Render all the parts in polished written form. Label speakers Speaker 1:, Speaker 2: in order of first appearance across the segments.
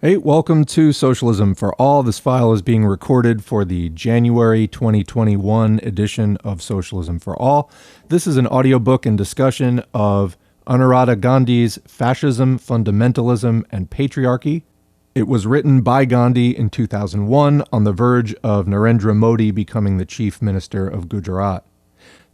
Speaker 1: Hey, welcome to Socialism for All. This file is being recorded for the January 2021 edition of Socialism for All. This is an audiobook and discussion of Anuradha Gandhy's Fascism, Fundamentalism, and Patriarchy. It was written by Gandhi in 2001 on the verge of Narendra Modi becoming the Chief Minister of Gujarat.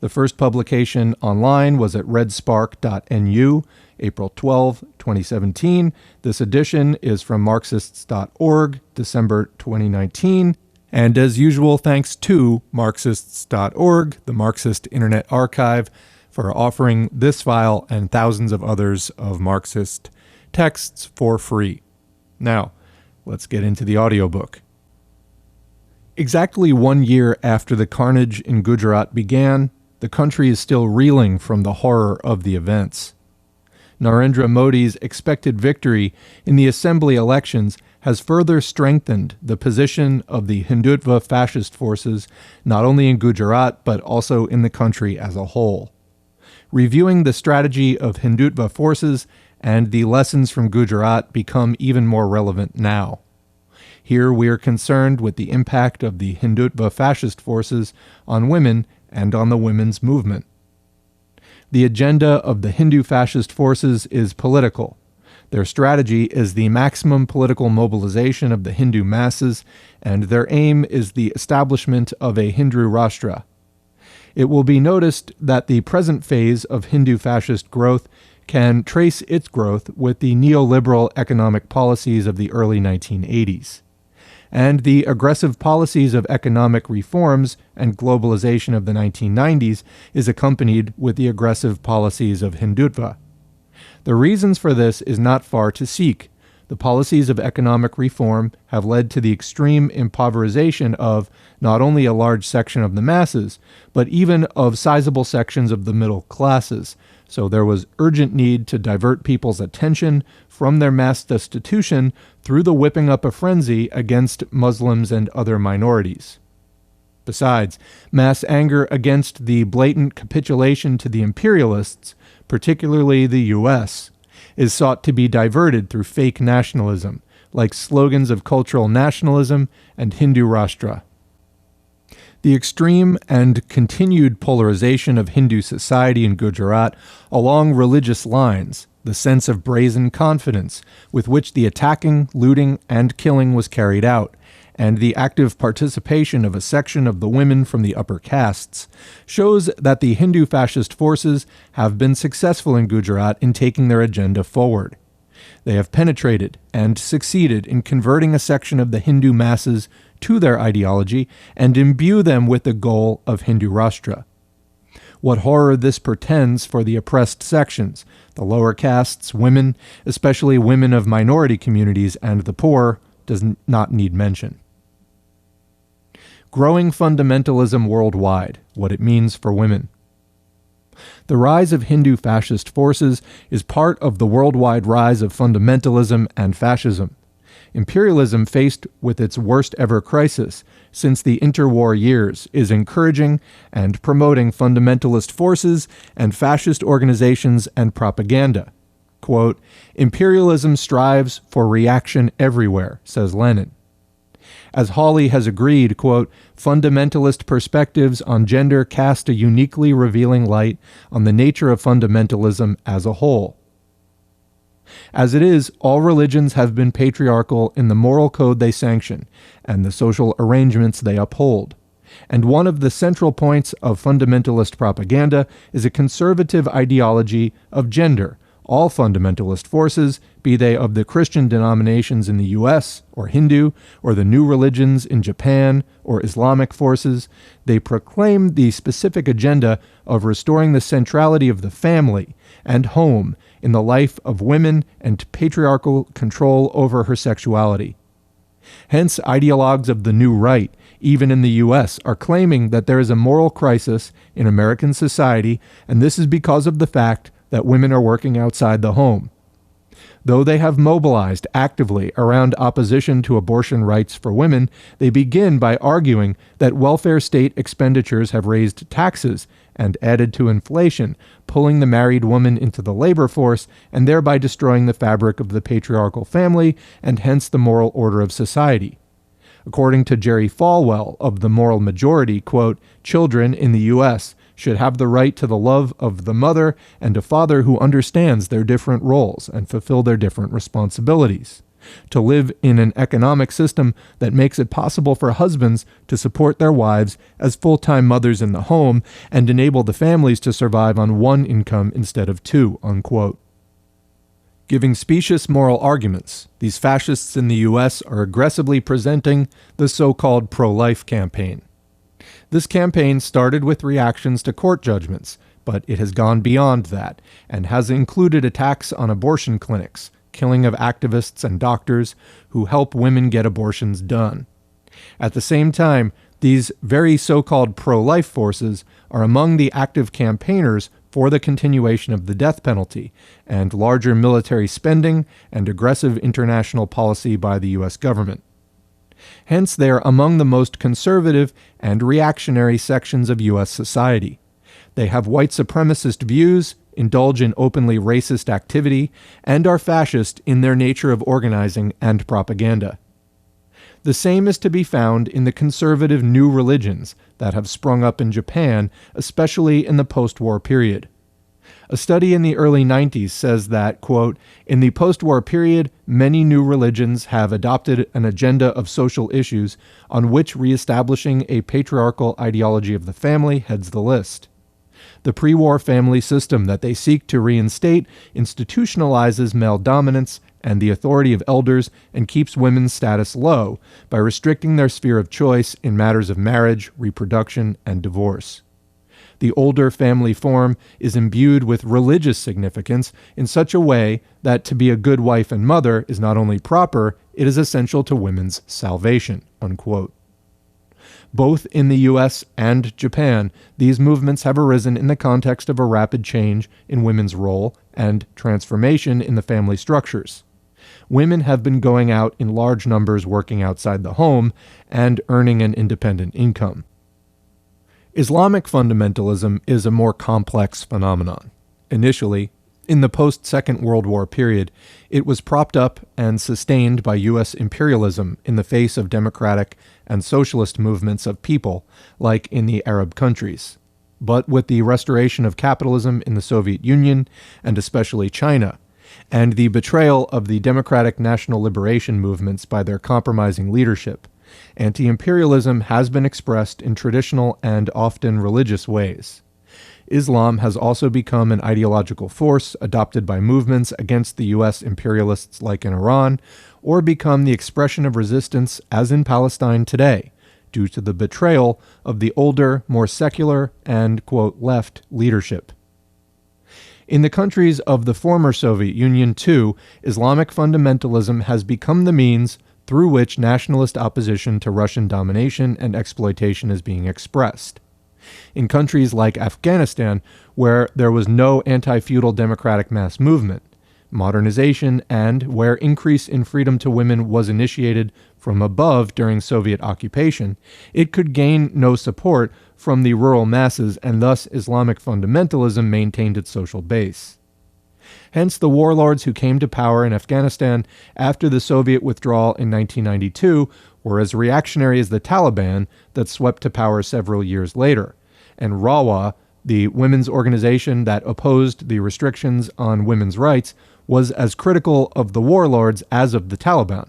Speaker 1: The first publication online was at redspark.nu, April 12, 2017. This edition is from Marxists.org, December 2019. And as usual, thanks to Marxists.org, the Marxist Internet Archive, for offering this file and thousands of others of Marxist texts for free. Now, let's get into the audiobook. Exactly 1 year after the carnage in Gujarat began, the country is still reeling from the horror of the events. Narendra Modi's expected victory in the assembly elections has further strengthened the position of the Hindutva fascist forces not only in Gujarat but also in the country as a whole. Reviewing the strategy of Hindutva forces and the lessons from Gujarat become even more relevant now. Here we are concerned with the impact of the Hindutva fascist forces on women and on the women's movement. The agenda of the Hindu fascist forces is political. Their strategy is the maximum political mobilization of the Hindu masses, and their aim is the establishment of a Hindu Rashtra. It will be noticed that the present phase of Hindu fascist growth can trace its growth with the neoliberal economic policies of the early 1980s. And the aggressive policies of economic reforms and globalization of the 1990s is accompanied with the aggressive policies of Hindutva. The reasons for this is not far to seek. The policies of economic reform have led to the extreme impoverization of not only a large section of the masses, but even of sizable sections of the middle classes. So there was urgent need to divert people's attention from their mass destitution through the whipping up a frenzy against Muslims and other minorities. Besides, mass anger against the blatant capitulation to the imperialists, particularly the U.S., is sought to be diverted through fake nationalism, like slogans of cultural nationalism and Hindu Rashtra. The extreme and continued polarization of Hindu society in Gujarat along religious lines, the sense of brazen confidence with which the attacking, looting, and killing was carried out, and the active participation of a section of the women from the upper castes, shows that the Hindu fascist forces have been successful in Gujarat in taking their agenda forward. They have penetrated and succeeded in converting a section of the Hindu masses to their ideology and imbue them with the goal of Hindu Rashtra. What horror this portends for the oppressed sections, the lower castes, women, especially women of minority communities, and the poor, does not need mention. Growing fundamentalism worldwide, what it means for women. The rise of Hindu fascist forces is part of the worldwide rise of fundamentalism and fascism. Imperialism, faced with its worst ever crisis since the interwar years, is encouraging and promoting fundamentalist forces and fascist organizations and propaganda. Quote, "Imperialism strives for reaction everywhere," says Lenin. As Hawley has agreed, quote, "Fundamentalist perspectives on gender cast a uniquely revealing light on the nature of fundamentalism as a whole. As it is, all religions have been patriarchal in the moral code they sanction and the social arrangements they uphold. And one of the central points of fundamentalist propaganda is a conservative ideology of gender. All fundamentalist forces, be they of the Christian denominations in the U.S., or Hindu, or the new religions in Japan, or Islamic forces, they proclaim the specific agenda of restoring the centrality of the family and home in the life of women and patriarchal control over her sexuality. Hence, ideologues of the new right, even in the U.S., are claiming that there is a moral crisis in American society, and this is because of the fact that women are working outside the home. Though they have mobilized actively around opposition to abortion rights for women, they begin by arguing that welfare state expenditures have raised taxes and added to inflation, pulling the married woman into the labor force and thereby destroying the fabric of the patriarchal family and hence the moral order of society. According to Jerry Falwell of the Moral Majority, quote, "Children in the U.S. should have the right to the love of the mother and a father who understands their different roles and fulfill their different responsibilities. To live in an economic system that makes it possible for husbands to support their wives as full-time mothers in the home and enable the families to survive on one income instead of two," unquote. Giving specious moral arguments, these fascists in the U.S. are aggressively presenting the so-called pro-life campaign. This campaign started with reactions to court judgments, but it has gone beyond that and has included attacks on abortion clinics, killing of activists and doctors who help women get abortions done. At the same time, these very so-called pro-life forces are among the active campaigners for the continuation of the death penalty and larger military spending and aggressive international policy by the U.S. government. Hence, they are among the most conservative and reactionary sections of U.S. society. They have white supremacist views, indulge in openly racist activity, and are fascist in their nature of organizing and propaganda. The same is to be found in the conservative new religions that have sprung up in Japan, especially in the post-war period. A study in the early 90s says that, quote, "In the post-war period, many new religions have adopted an agenda of social issues on which reestablishing a patriarchal ideology of the family heads the list. The pre-war family system that they seek to reinstate institutionalizes male dominance and the authority of elders and keeps women's status low by restricting their sphere of choice in matters of marriage, reproduction, and divorce. The older family form is imbued with religious significance in such a way that to be a good wife and mother is not only proper, it is essential to women's salvation," unquote. Both in the U.S. and Japan, these movements have arisen in the context of a rapid change in women's role and transformation in the family structures. Women have been going out in large numbers working outside the home and earning an independent income. Islamic fundamentalism is a more complex phenomenon. Initially, in the post-Second World War period, it was propped up and sustained by U.S. imperialism in the face of democratic and socialist movements of people, like in the Arab countries. But with the restoration of capitalism in the Soviet Union, and especially China, and the betrayal of the democratic national liberation movements by their compromising leadership, anti-imperialism has been expressed in traditional and often religious ways. Islam has also become an ideological force adopted by movements against the U.S. imperialists like in Iran, or become the expression of resistance as in Palestine today, due to the betrayal of the older, more secular and, quote, left leadership. In the countries of the former Soviet Union, too, Islamic fundamentalism has become the means through which nationalist opposition to Russian domination and exploitation is being expressed. In countries like Afghanistan, where there was no anti-feudal democratic mass movement, modernization, and where increase in freedom to women was initiated from above during Soviet occupation, it could gain no support from the rural masses, and thus Islamic fundamentalism maintained its social base. Hence, the warlords who came to power in Afghanistan after the Soviet withdrawal in 1992 were as reactionary as the Taliban that swept to power several years later, and Rawa, the women's organization that opposed the restrictions on women's rights, was as critical of the warlords as of the Taliban.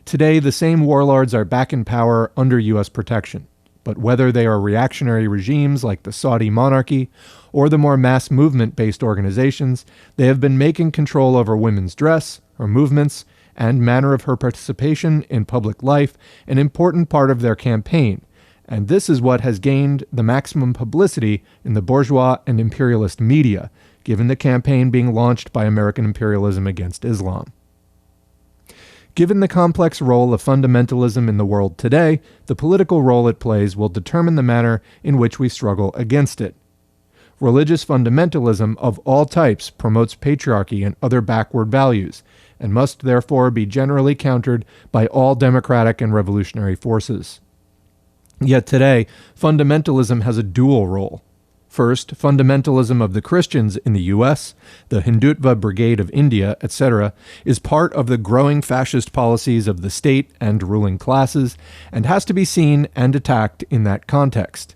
Speaker 1: Today, the same warlords are back in power under U.S. protection, but whether they are reactionary regimes like the Saudi monarchy or the more mass movement-based organizations, they have been making control over women's dress, her movements, and manner of her participation in public life an important part of their campaign, and this is what has gained the maximum publicity in the bourgeois and imperialist media, given the campaign being launched by American imperialism against Islam. Given the complex role of fundamentalism in the world today, the political role it plays will determine the manner in which we struggle against it. Religious fundamentalism of all types promotes patriarchy and other backward values, and must therefore be generally countered by all democratic and revolutionary forces. Yet today, fundamentalism has a dual role. First, fundamentalism of the Christians in the US, the Hindutva Brigade of India, etc., is part of the growing fascist policies of the state and ruling classes, and has to be seen and attacked in that context.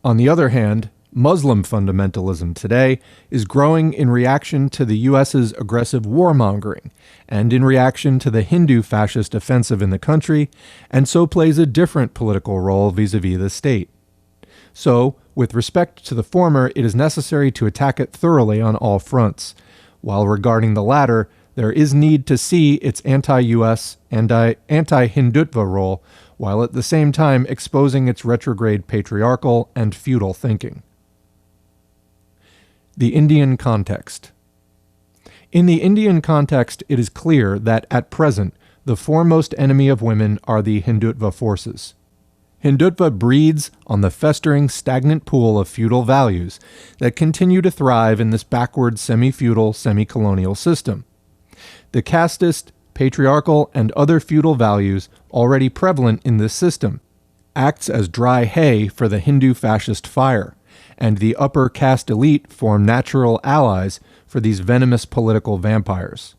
Speaker 1: On the other hand, Muslim fundamentalism today is growing in reaction to the US's aggressive warmongering, and in reaction to the Hindu fascist offensive in the country, and so plays a different political role vis-à-vis the state. So, with respect to the former, it is necessary to attack it thoroughly on all fronts, while regarding the latter, there is need to see its anti-US and anti-Hindutva role, while at the same time exposing its retrograde patriarchal and feudal thinking. The Indian context. In the Indian context, it is clear that, at present, the foremost enemy of women are the Hindutva forces. Hindutva breeds on the festering, stagnant pool of feudal values that continue to thrive in this backward, semi-feudal, semi-colonial system. The casteist, patriarchal, and other feudal values already prevalent in this system acts as dry hay for the Hindu fascist fire, and the upper caste elite form natural allies for these venomous political vampires.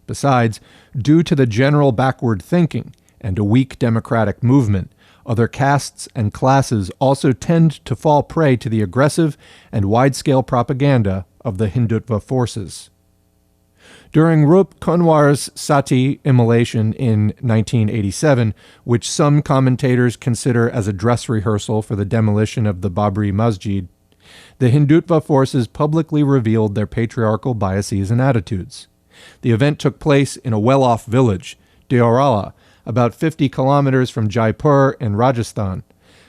Speaker 1: Besides, due to the general backward thinking and a weak democratic movement, other castes and classes also tend to fall prey to the aggressive and wide-scale propaganda of the Hindutva forces. During Rup Kunwar's Sati immolation in 1987, which some commentators consider as a dress rehearsal for the demolition of the Babri Masjid, the Hindutva forces publicly revealed their patriarchal biases and attitudes. The event took place in a well-off village, Deorala, about 50 kilometers from Jaipur in Rajasthan,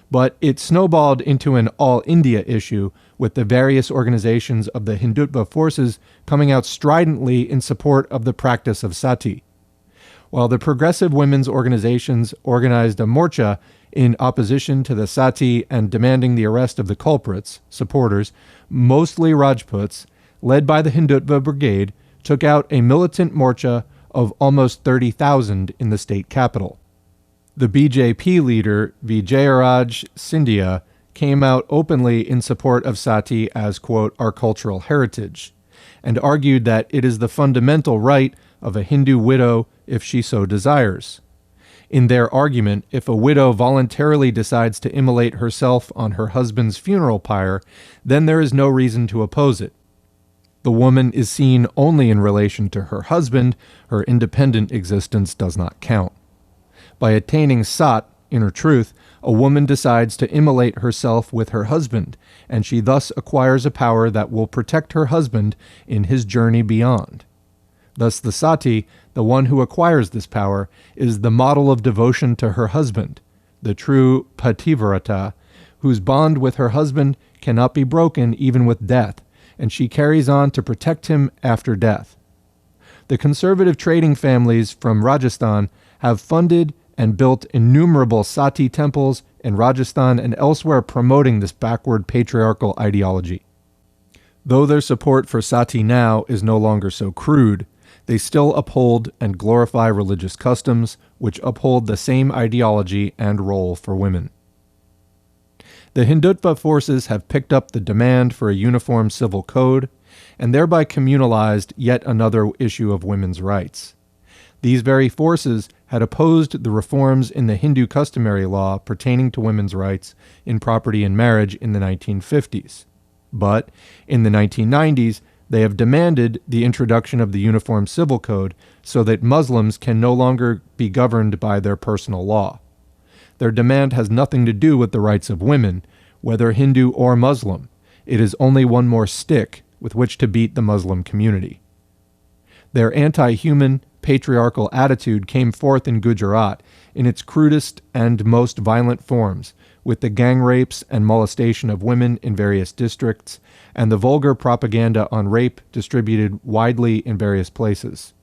Speaker 1: but it snowballed into an all-India issue, with the various organizations of the Hindutva forces coming out stridently in support of the practice of sati. While the progressive women's organizations organized a morcha in opposition to the sati and demanding the arrest of the culprits, supporters, mostly Rajputs, led by the Hindutva Brigade, took out a militant morcha of almost 30,000 in the state capital. The BJP leader, Vijayaraj Scindia, came out openly in support of sati as, quote, our cultural heritage, and argued that it is the fundamental right of a Hindu widow if she so desires. In their argument, if a widow voluntarily decides to immolate herself on her husband's funeral pyre, then there is no reason to oppose it. The woman is seen only in relation to her husband, her independent existence does not count. By attaining sat, inner truth, a woman decides to immolate herself with her husband, and she thus acquires a power that will protect her husband in his journey beyond. Thus the sati, the one who acquires this power, is the model of devotion to her husband, the true pativrata, whose bond with her husband cannot be broken even with death, and she carries on to protect him after death. The conservative trading families from Rajasthan have funded and built innumerable sati temples in Rajasthan and elsewhere promoting this backward patriarchal ideology. Though their support for sati now is no longer so crude, they still uphold and glorify religious customs which uphold the same ideology and role for women. The Hindutva forces have picked up the demand for a uniform civil code and thereby communalized yet another issue of women's rights. These very forces had opposed the reforms in the Hindu customary law pertaining to women's rights in property and marriage in the 1950s. But in the 1990s, they have demanded the introduction of the Uniform Civil Code so that Muslims can no longer be governed by their personal law. Their demand has nothing to do with the rights of women, whether Hindu or Muslim. It is only one more stick with which to beat the Muslim community. Their anti-human, patriarchal attitude came forth in Gujarat in its crudest and most violent forms, with the gang rapes and molestation of women in various districts, and the vulgar propaganda on rape distributed widely in various places.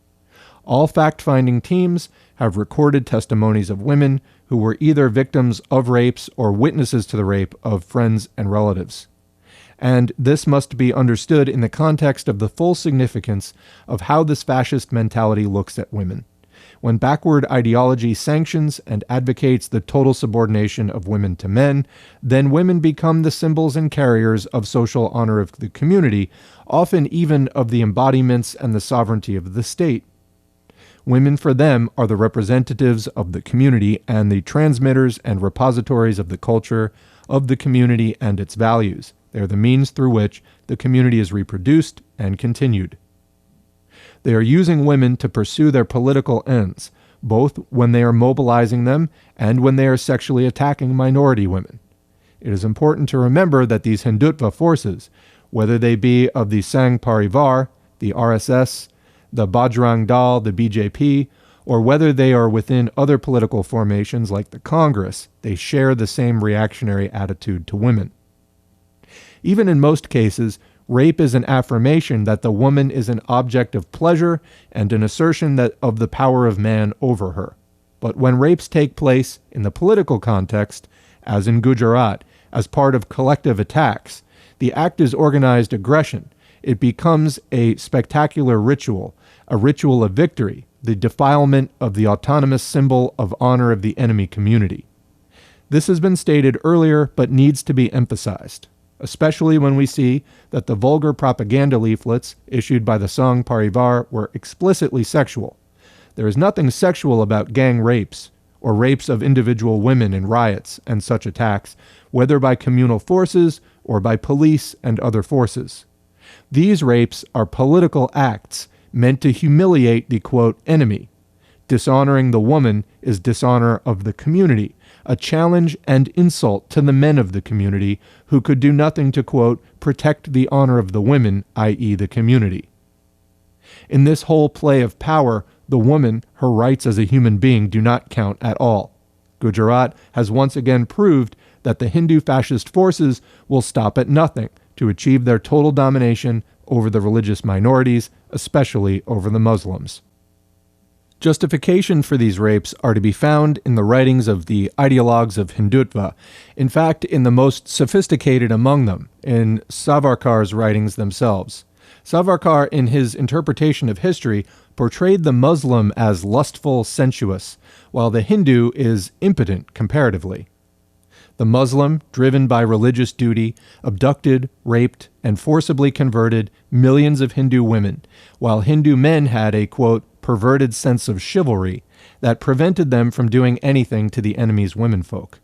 Speaker 1: All fact-finding teams have recorded testimonies of women who were either victims of rapes or witnesses to the rape of friends and relatives. And this must be understood in the context of the full significance of how this fascist mentality looks at women, When backward ideology sanctions and advocates the total subordination of women to men, then women become the symbols and carriers of social honor of the community, often even of the embodiments and the sovereignty of the state. Women for them are the representatives of the community and the transmitters and repositories of the culture of the community and its values. They are the means through which the community is reproduced and continued. They are using women to pursue their political ends, both when they are mobilizing them and when they are sexually attacking minority women. It is important to remember that these Hindutva forces, whether they be of the Sangh Parivar, the RSS, the Bajrang Dal, the BJP, or whether they are within other political formations like the Congress, they share the same reactionary attitude to women. Even in most cases, rape is an affirmation that the woman is an object of pleasure and an assertion of the power of man over her. But when rapes take place in the political context, as in Gujarat, as part of collective attacks, the act is organized aggression. It becomes a spectacular ritual, a ritual of victory, the defilement of the autonomous symbol of honor of the enemy community. This has been stated earlier, but needs to be emphasized, especially when we see that the vulgar propaganda leaflets issued by the Sangh Parivar were explicitly sexual. There is nothing sexual about gang rapes or rapes of individual women in riots and such attacks, whether by communal forces or by police and other forces. These rapes are political acts meant to humiliate the, quote, enemy. Dishonoring the woman is dishonor of the community, a challenge and insult to the men of the community who could do nothing to, quote, protect the honor of the women, i.e. the community. In this whole play of power, the woman, her rights as a human being, do not count at all. Gujarat has once again proved that the Hindu fascist forces will stop at nothing to achieve their total domination over the religious minorities, especially over the Muslims. Justification for these rapes are to be found in the writings of the ideologues of Hindutva, in fact, in the most sophisticated among them, in Savarkar's writings themselves. Savarkar, in his interpretation of history, portrayed the Muslim as lustful, sensuous, while the Hindu is impotent comparatively. The Muslim, driven by religious duty, abducted, raped, and forcibly converted millions of Hindu women, while Hindu men had a, quote, perverted sense of chivalry that prevented them from doing anything to the enemy's womenfolk.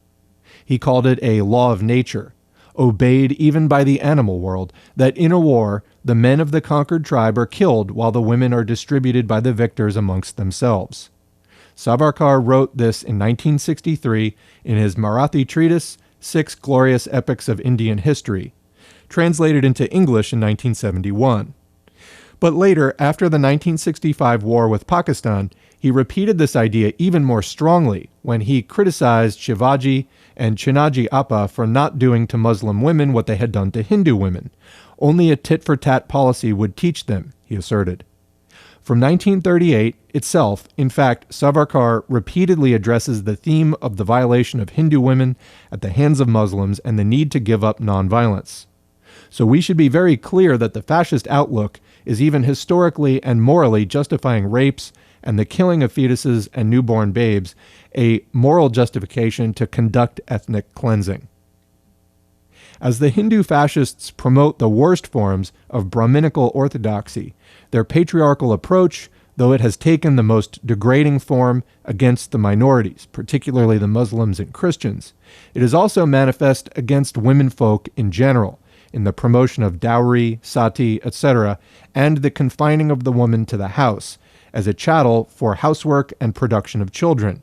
Speaker 1: He called it a law of nature, obeyed even by the animal world, that in a war the men of the conquered tribe are killed while the women are distributed by the victors amongst themselves. Savarkar wrote this in 1963 in his Marathi treatise, 6 Glorious Epochs of Indian History, translated into English in 1971. But later, after the 1965 war with Pakistan, he repeated this idea even more strongly when he criticized Shivaji and Chinaji Appa for not doing to Muslim women what they had done to Hindu women. Only a tit-for-tat policy would teach them, he asserted. From 1938 itself, in fact, Savarkar repeatedly addresses the theme of the violation of Hindu women at the hands of Muslims and the need to give up nonviolence. So we should be very clear that the fascist outlook is even historically and morally justifying rapes and the killing of fetuses and newborn babes, a moral justification to conduct ethnic cleansing. As the Hindu fascists promote the worst forms of Brahminical orthodoxy, their patriarchal approach, though it has taken the most degrading form against the minorities, particularly the Muslims and Christians, it is also manifest against womenfolk in general, in the promotion of dowry, sati, etc., and the confining of the woman to the house as a chattel for housework and production of children.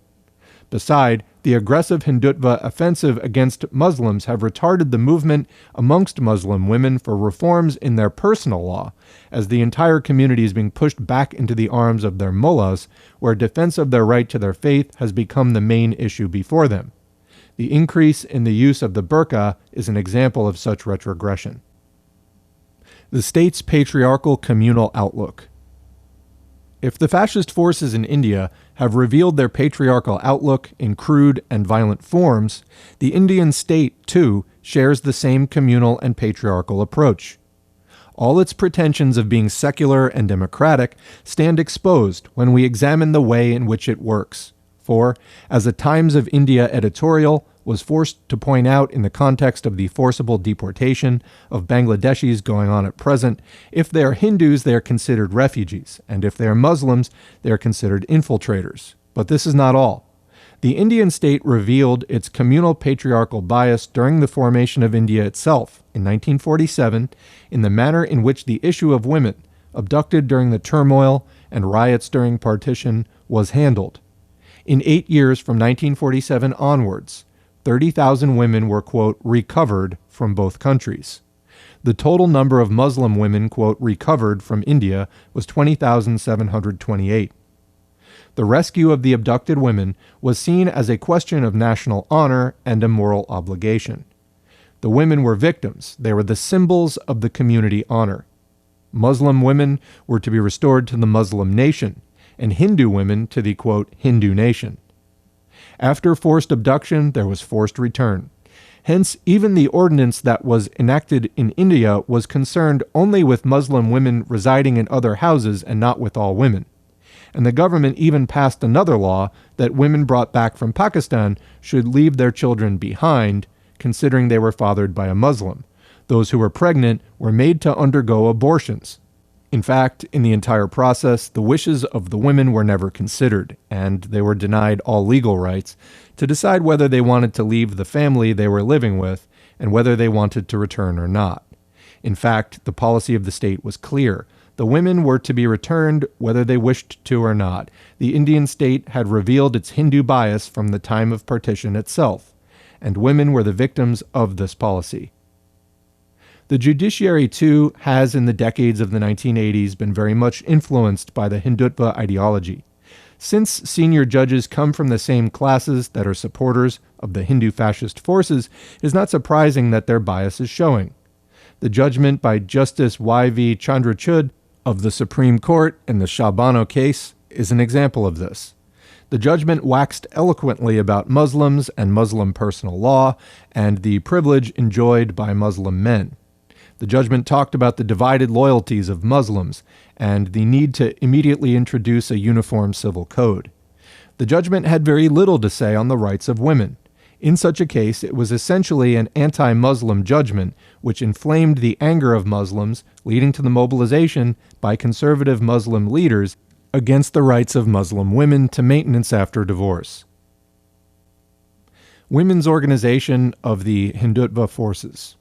Speaker 1: Beside, the aggressive Hindutva offensive against Muslims have retarded the movement amongst Muslim women for reforms in their personal law, as the entire community is being pushed back into the arms of their mullahs, where defense of their right to their faith has become the main issue before them. The increase in the use of the burqa is an example of such retrogression. The state's patriarchal communal outlook. If the fascist forces in India have revealed their patriarchal outlook in crude and violent forms, the Indian state, too, shares the same communal and patriarchal approach. All its pretensions of being secular and democratic stand exposed when we examine the way in which it works. For, as a Times of India editorial was forced to point out in the context of the forcible deportation of Bangladeshis going on at present, if they are Hindus, they are considered refugees, and if they are Muslims, they are considered infiltrators. But this is not all. The Indian state revealed its communal patriarchal bias during the formation of India itself in 1947 in the manner in which the issue of women, abducted during the turmoil and riots during partition, was handled. In 8 years from 1947 onwards, 30,000 women were, quote, recovered from both countries. The total number of Muslim women, quote, recovered from India was 20,728. The rescue of the abducted women was seen as a question of national honor and a moral obligation. The women were victims. They were the symbols of the community honor. Muslim women were to be restored to the Muslim nation, and Hindu women to the, quote, Hindu nation. After forced abduction, there was forced return. Hence, even the ordinance that was enacted in India was concerned only with Muslim women residing in other houses and not with all women. And the government even passed another law that women brought back from Pakistan should leave their children behind, considering they were fathered by a Muslim. Those who were pregnant were made to undergo abortions. In fact, in the entire process, the wishes of the women were never considered, and they were denied all legal rights to decide whether they wanted to leave the family they were living with and whether they wanted to return or not. In fact, the policy of the state was clear. The women were to be returned whether they wished to or not. The Indian state had revealed its Hindu bias from the time of partition itself, and women were the victims of this policy. The judiciary, too, has in the decades of the 1980s been very much influenced by the Hindutva ideology. Since senior judges come from the same classes that are supporters of the Hindu fascist forces, it is not surprising that their bias is showing. The judgment by Justice Y.V. Chandrachud of the Supreme Court in the Shabano case is an example of this. The judgment waxed eloquently about Muslims and Muslim personal law and the privilege enjoyed by Muslim men. The judgment talked about the divided loyalties of Muslims and the need to immediately introduce a uniform civil code. The judgment had very little to say on the rights of women. In such a case, it was essentially an anti-Muslim judgment which inflamed the anger of Muslims, leading to the mobilization by conservative Muslim leaders against the rights of Muslim women to maintenance after divorce. Women's organization of the Hindutva forces.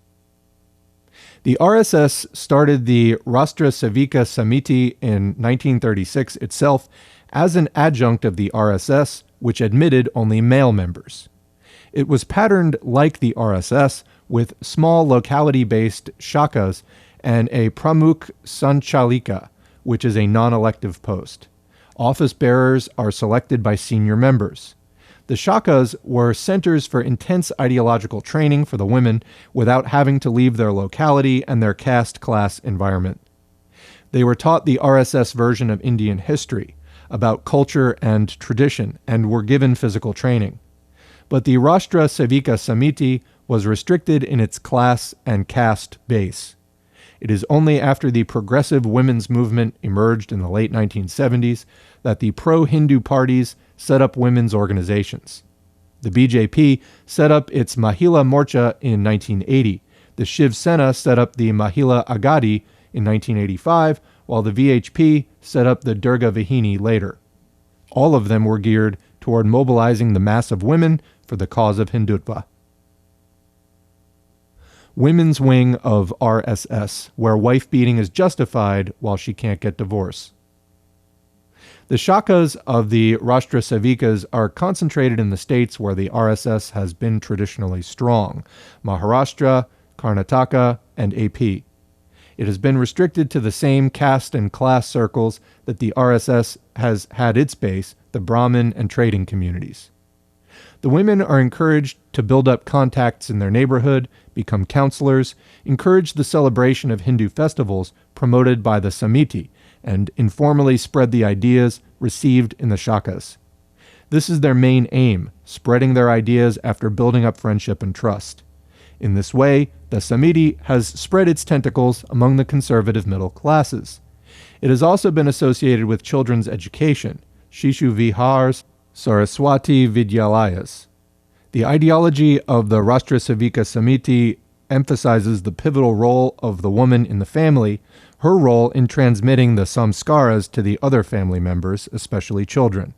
Speaker 1: The RSS started the Rashtriya Swayamsevak Samiti in 1936 itself as an adjunct of the RSS, which admitted only male members. It was patterned like the RSS, with small locality-based shakas and a Pramukh Sanchalika, which is a non-elective post. Office bearers are selected by senior members. The shakas were centers for intense ideological training for the women without having to leave their locality and their caste class environment. They were taught the RSS version of Indian history, about culture and tradition, and were given physical training. But the Rashtriya Swayamsevak Samiti was restricted in its class and caste base. It is only after the progressive women's movement emerged in the late 1970s that the pro-Hindu parties set up women's organizations. The BJP set up its Mahila Morcha in 1980. The Shiv Sena set up the Mahila Agadi in 1985, while the VHP set up the Durga Vahini later. All of them were geared toward mobilizing the mass of women for the cause of Hindutva. Women's wing of RSS, where wife-beating is justified while she can't get divorce. The shakas of the Rashtriya Svayamas are concentrated in the states where the RSS has been traditionally strong: Maharashtra, Karnataka, and AP. It has been restricted to the same caste and class circles that the RSS has had its base, the Brahmin and trading communities. The women are encouraged to build up contacts in their neighborhood, become counselors, encourage the celebration of Hindu festivals promoted by the Samiti, and informally spread the ideas received in the shakas. This is their main aim, spreading their ideas after building up friendship and trust. In this way, The Samiti has spread its tentacles among the conservative middle classes. It has also been associated with children's education, Shishu Vihars, Saraswati Vidyalayas. The ideology of the Rashtriya Swayamsevak Samiti emphasizes the pivotal role of the woman in the family, her role in transmitting the samskaras to the other family members, especially children.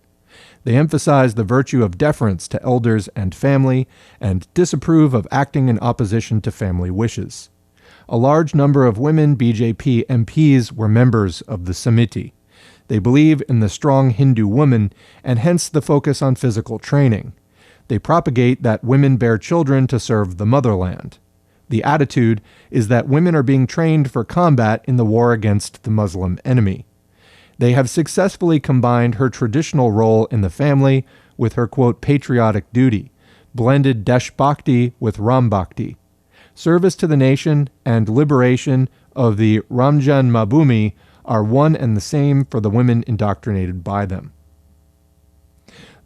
Speaker 1: They emphasize the virtue of deference to elders and family, and disapprove of acting in opposition to family wishes. A large number of women BJP MPs were members of the Samiti. They believe in the strong Hindu woman, and hence the focus on physical training. They propagate that women bear children to serve the motherland. The attitude is that women are being trained for combat in the war against the Muslim enemy. They have successfully combined her traditional role in the family with her, quote, patriotic duty, blended Desh Bhakti with Ram Bhakti. Service to the nation and liberation of the Ramjan Mabhumi are one and the same for the women indoctrinated by them.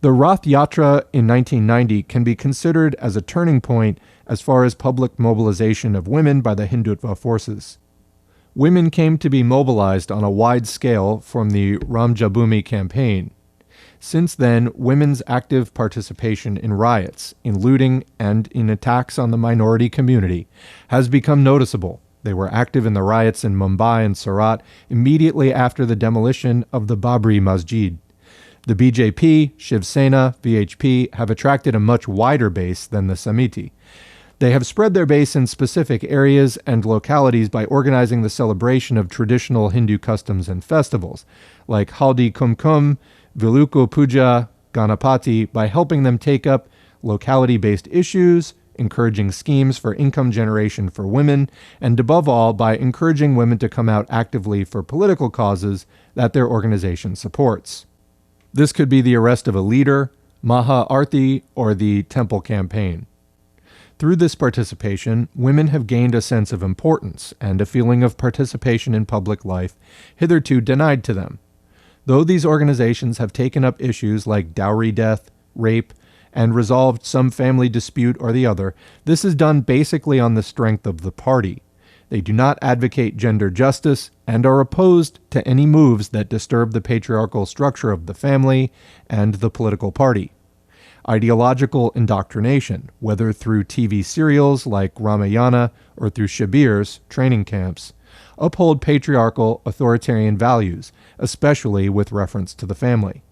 Speaker 1: The Rath Yatra in 1990 can be considered as a turning point as far as public mobilization of women by the Hindutva forces. Women came to be mobilized on a wide scale from the Ramjabhumi campaign. Since then, women's active participation in riots, in looting, and in attacks on the minority community has become noticeable. They were active in the riots in Mumbai and Surat immediately after the demolition of the Babri Masjid. The BJP, Shiv Sena, VHP have attracted a much wider base than the Samiti. They have spread their base in specific areas and localities by organizing the celebration of traditional Hindu customs and festivals, like Haldi Kumkum, Viluko Puja, Ganapati, by helping them take up locality-based issues, encouraging schemes for income generation for women, and above all, by encouraging women to come out actively for political causes that their organization supports. This could be the arrest of a leader, Maha Arti, or the Temple Campaign. Through this participation, women have gained a sense of importance and a feeling of participation in public life hitherto denied to them. Though these organizations have taken up issues like dowry death, rape, and resolved some family dispute or the other, this is done basically on the strength of the party. They do not advocate gender justice and are opposed to any moves that disturb the patriarchal structure of the family and the political party. Ideological indoctrination, whether through TV serials like Ramayana or through Shibirs, training camps, uphold patriarchal authoritarian values, especially with reference to the family.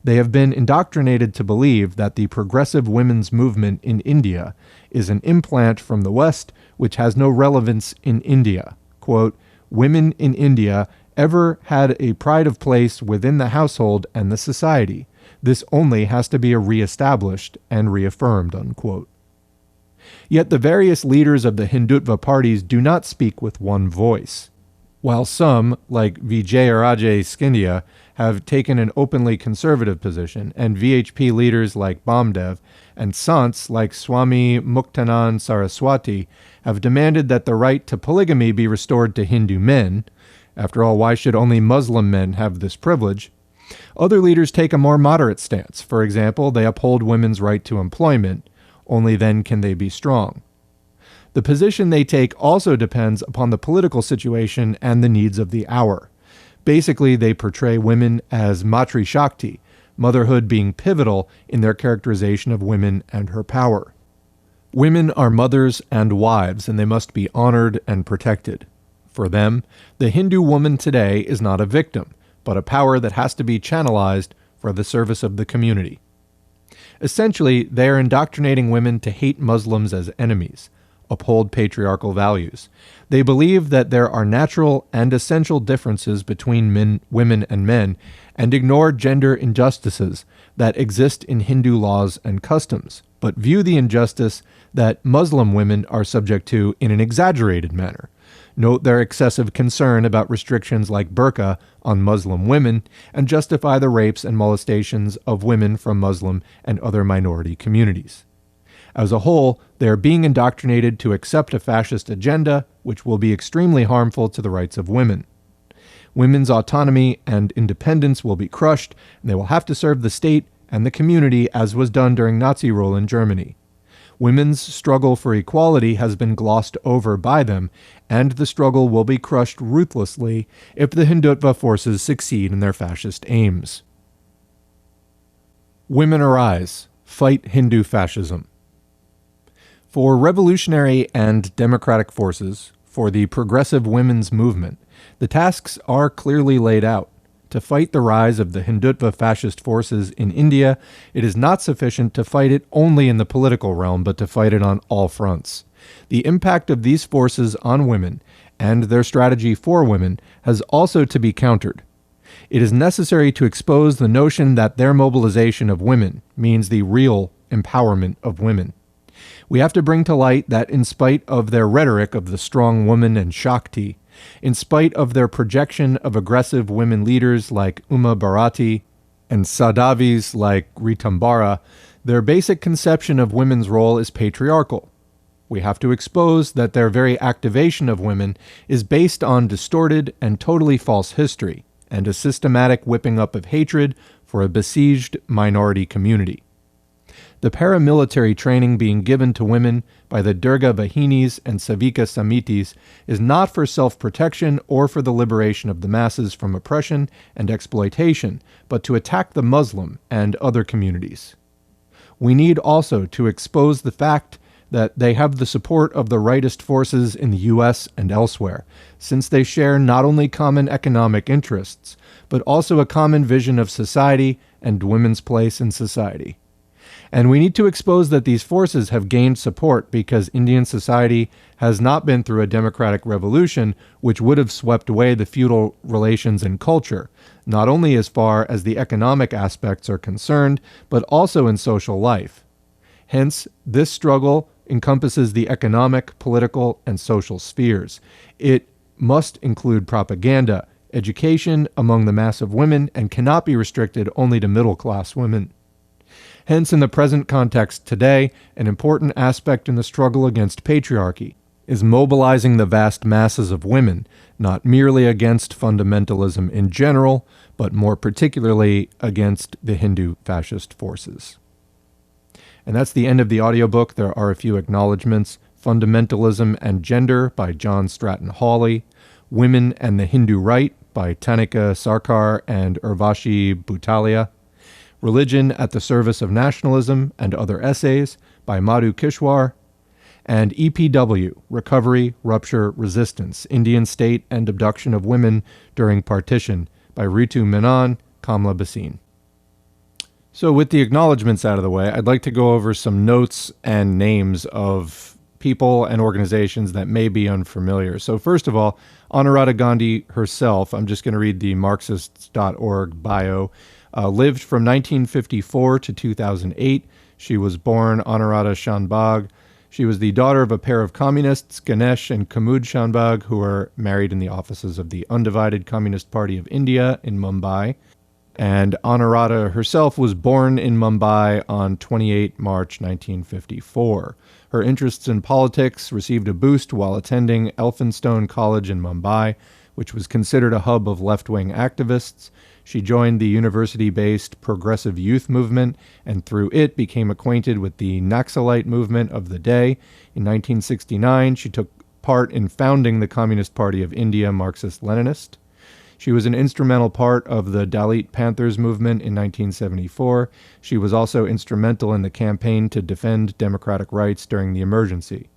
Speaker 1: They have been indoctrinated to believe that the progressive women's movement in India is an implant from the West which has no relevance in India. Quote, women in India ever had a pride of place within the household and the society. This only has to be reestablished and reaffirmed, unquote. Yet the various leaders of the Hindutva parties do not speak with one voice. While some, like Vijayaraje Scindia, have taken an openly conservative position, and VHP leaders like Bamdev and Sants like Swami Muktanand Saraswati have demanded that the right to polygamy be restored to Hindu men. After all, why should only Muslim men have this privilege? Other leaders take a more moderate stance. For example, they uphold women's right to employment. Only then can they be strong. The position they take also depends upon the political situation and the needs of the hour. Basically, they portray women as Matri Shakti, motherhood being pivotal in their characterization of women and her power. Women are mothers and wives, and they must be honored and protected. For them, the Hindu woman today is not a victim, but a power that has to be channelized for the service of the community. Essentially, they are indoctrinating women to hate Muslims as enemies, uphold patriarchal values. They believe that there are natural and essential differences between women and men, and ignore gender injustices that exist in Hindu laws and customs, but view the injustice that Muslim women are subject to in an exaggerated manner. Note their excessive concern about restrictions like burqa on Muslim women, and justify the rapes and molestations of women from Muslim and other minority communities. As a whole, they are being indoctrinated to accept a fascist agenda, which will be extremely harmful to the rights of women. Women's autonomy and independence will be crushed, and they will have to serve the state and the community as was done during Nazi rule in Germany. Women's struggle for equality has been glossed over by them, and the struggle will be crushed ruthlessly if the Hindutva forces succeed in their fascist aims. Women arise, fight Hindu fascism. For revolutionary and democratic forces, for the progressive women's movement, the tasks are clearly laid out. To fight the rise of the Hindutva fascist forces in India, it is not sufficient to fight it only in the political realm, but to fight it on all fronts. The impact of these forces on women and their strategy for women has also to be countered. It is necessary to expose the notion that their mobilization of women means the real empowerment of women. We have to bring to light that in spite of their rhetoric of the strong woman and Shakti, in spite of their projection of aggressive women leaders like Uma Bharati and Sadhavis like Ritambara, their basic conception of women's role is patriarchal. We have to expose that their very activation of women is based on distorted and totally false history, and a systematic whipping up of hatred for a besieged minority community. The paramilitary training being given to women by the Durga Vahinis and Savika Samitis is not for self-protection or for the liberation of the masses from oppression and exploitation, but to attack the Muslim and other communities. We need also to expose the fact that they have the support of the rightist forces in the U.S. and elsewhere, since they share not only common economic interests, but also a common vision of society and women's place in society. And we need to expose that these forces have gained support because Indian society has not been through a democratic revolution which would have swept away the feudal relations and culture, not only as far as the economic aspects are concerned, but also in social life. Hence, this struggle encompasses the economic, political, and social spheres. It must include propaganda, education among the mass of women, and cannot be restricted only to middle-class women. Hence, in the present context today, an important aspect in the struggle against patriarchy is mobilizing the vast masses of women, not merely against fundamentalism in general, but more particularly against the Hindu fascist forces. And that's the end of the audiobook. There are a few acknowledgments. Fundamentalism and Gender by John Stratton Hawley, Women and the Hindu Right by Tanika Sarkar and Urvashi Bhutalia, Religion at the Service of Nationalism and Other Essays by Madhu Kishwar, and EPW, Recovery, Rupture, Resistance, Indian State and Abduction of Women During Partition by Ritu Menon, Kamla Bhasin. So with the acknowledgments out of the way, I'd like to go over some notes and names of people and organizations that may be unfamiliar. So first of all, Anuradha Gandhi herself, I'm just going to read the Marxists.org bio, lived from 1954 to 2008. She was born Anuradha Shanbag. She was the daughter of a pair of communists, Ganesh and Kamud Shanbag, who were married in the offices of the Undivided Communist Party of India in Mumbai. And Anuradha herself was born in Mumbai on 28 March 1954. Her interests in politics received a boost while attending Elphinstone College in Mumbai, which was considered a hub of left-wing activists. She joined the university-based Progressive Youth Movement, and through it became acquainted with the Naxalite movement of the day. In 1969, she took part in founding the Communist Party of India, Marxist-Leninist. She was an instrumental part of the Dalit Panthers movement in 1974. She was also instrumental in the campaign to defend democratic rights during the emergency.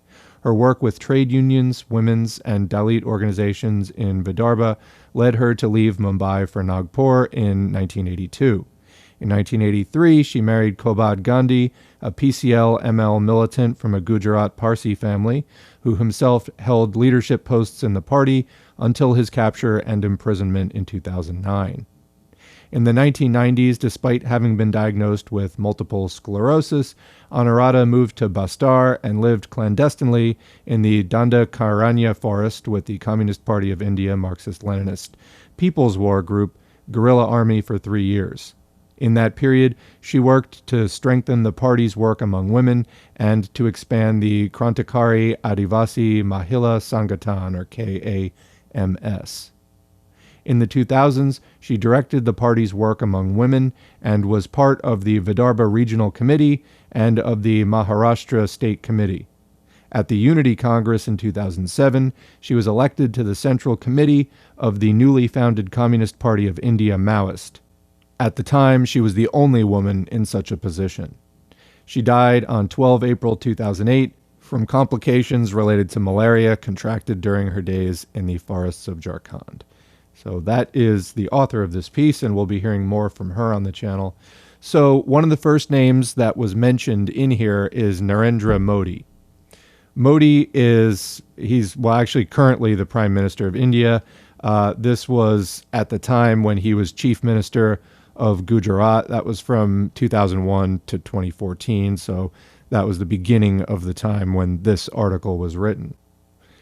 Speaker 1: Her work with trade unions, women's, and Dalit organizations in Vidarbha led her to leave Mumbai for Nagpur in 1982. In 1983, she married Anuradha Gandhi, a PCL-ML militant from a Gujarat Parsi family, who himself held leadership posts in the party until his capture and imprisonment in 2009. In the 1990s, despite having been diagnosed with multiple sclerosis, Anuradha moved to Bastar and lived clandestinely in the Dandakaranya forest with the Communist Party of India Marxist-Leninist People's War Group guerrilla army for 3 years. In that period, she worked to strengthen the party's work among women and to expand the Krantikari Adivasi Mahila Sangathan, or KAMS. In the 2000s, she directed the party's work among women and was part of the Vidarbha Regional Committee and of the Maharashtra State Committee. At the Unity Congress in 2007, she was elected to the Central Committee of the newly founded Communist Party of India, Maoist. At the time, she was the only woman in such a position. She died on 12 April 2008 from complications related to malaria contracted during her days in the forests of Jharkhand. So that is the author of this piece, and we'll be hearing more from her on the channel. So one of the first names that was mentioned in here is Narendra Modi. Modi he's actually currently the Prime Minister of India. This was at the time when he was Chief Minister of Gujarat. That was from 2001 to 2014, so that was the beginning of the time when this article was written.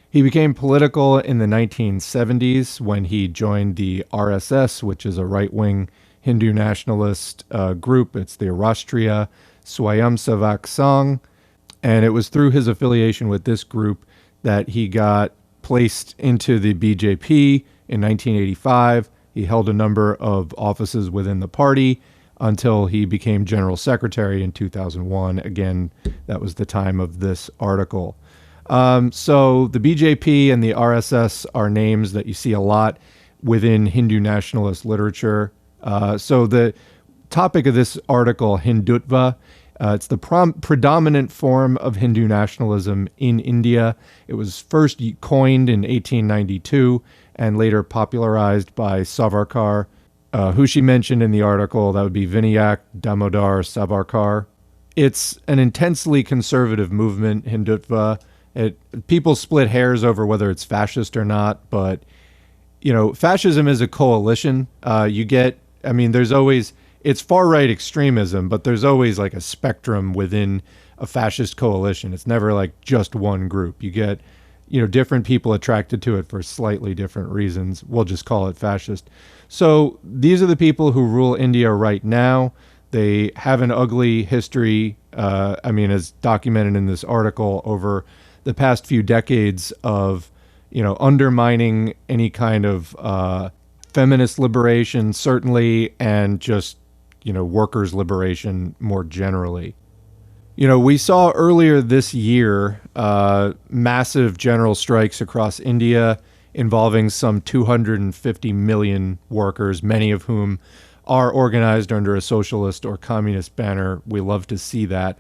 Speaker 1: He became political in the 1970s when he joined the RSS, which is a right-wing Hindu nationalist group. It's the Rashtriya Swayamsevak Sangh, and it was through his affiliation with this group that he got placed into the BJP in 1985. He held a number of offices within the party until he became General Secretary in 2001. Again, that was the time of this article. So the BJP and the RSS are names that you see a lot within Hindu nationalist literature. So the topic of this article, Hindutva, it's the predominant form of Hindu nationalism in India. It was first coined in 1892 and later popularized by Savarkar, who she mentioned in the article. That would be Vinayak Damodar Savarkar. It's an intensely conservative movement, Hindutva. People split hairs over whether it's fascist or not, but fascism is a coalition. There's always, it's far-right extremism, but there's always like a spectrum within a fascist coalition. It's never like just one group. You get, different people attracted to it for slightly different reasons. We'll just call it fascist. So these are the people who rule India right now. They have an ugly history, as documented in this article, over the past few decades of, undermining any kind of feminist liberation, certainly, and just, workers' liberation more generally. We saw earlier this year massive general strikes across India involving some 250 million workers, many of whom are organized under a socialist or communist banner. We love to see that.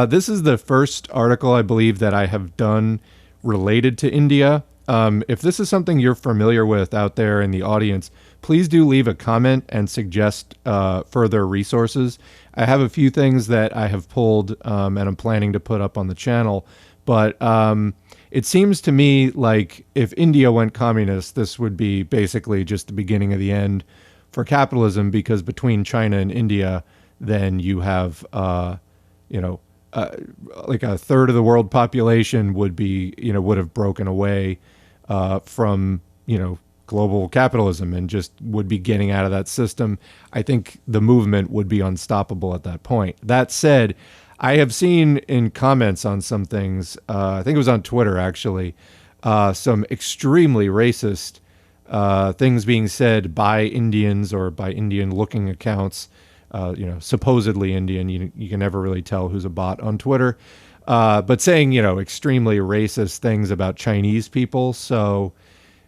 Speaker 1: This is the first article, I believe, that I have done related to India. If this is something you're familiar with out there in the audience, please do leave a comment and suggest further resources. I have a few things that I have pulled and I'm planning to put up on the channel, but it seems to me like if India went communist, this would be basically just the beginning of the end for capitalism, because between China and India, then you have, like a third of the world population would be, would have broken away from, global capitalism and just would be getting out of that system. I think the movement would be unstoppable at that point. That said, I have seen in comments on some things, I think it was on Twitter actually, some extremely racist things being said by Indians or by Indian-looking accounts, supposedly Indian. You can never really tell who's a bot on Twitter, but saying, extremely racist things about Chinese people. So,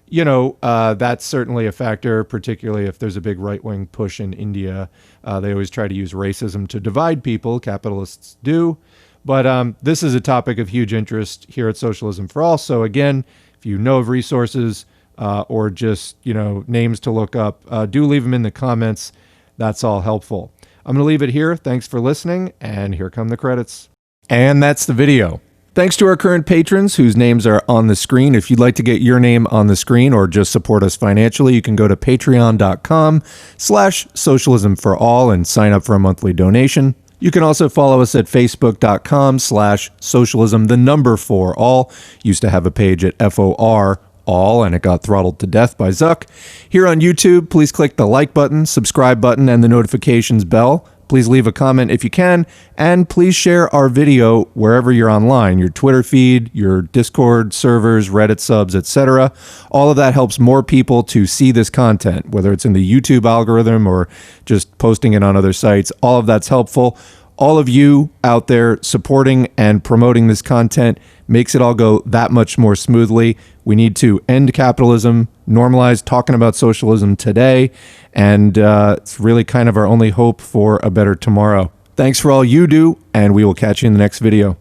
Speaker 1: that's certainly a factor, particularly if there's a big right-wing push in India. They always try to use racism to divide people. Capitalists do. But this is a topic of huge interest here at Socialism for All. So again, if you know of resources or just, names to look up, do leave them in the comments. That's all helpful. I'm going to leave it here. Thanks for listening, and here come the credits. And that's the video. Thanks to our current patrons whose names are on the screen. If you'd like to get your name on the screen or just support us financially, you can go to patreon.com/socialism for all and sign up for a monthly donation. You can also follow us at facebook.com/socialism, the number for all. Used to have a page at FOR all, and it got throttled to death by Zuck. Here on YouTube, please click the like button, subscribe button, and the notifications bell. Please leave a comment if you can, and please share our video wherever you're online, your Twitter feed, your Discord servers, Reddit subs, etc. All of that helps more people to see this content, whether it's in the YouTube algorithm or just posting it on other sites. All of that's helpful. All of you out there supporting and promoting this content makes it all go that much more smoothly. We need to end capitalism, normalize talking about socialism today, and it's really kind of our only hope for a better tomorrow. Thanks for all you do, and we will catch you in the next video.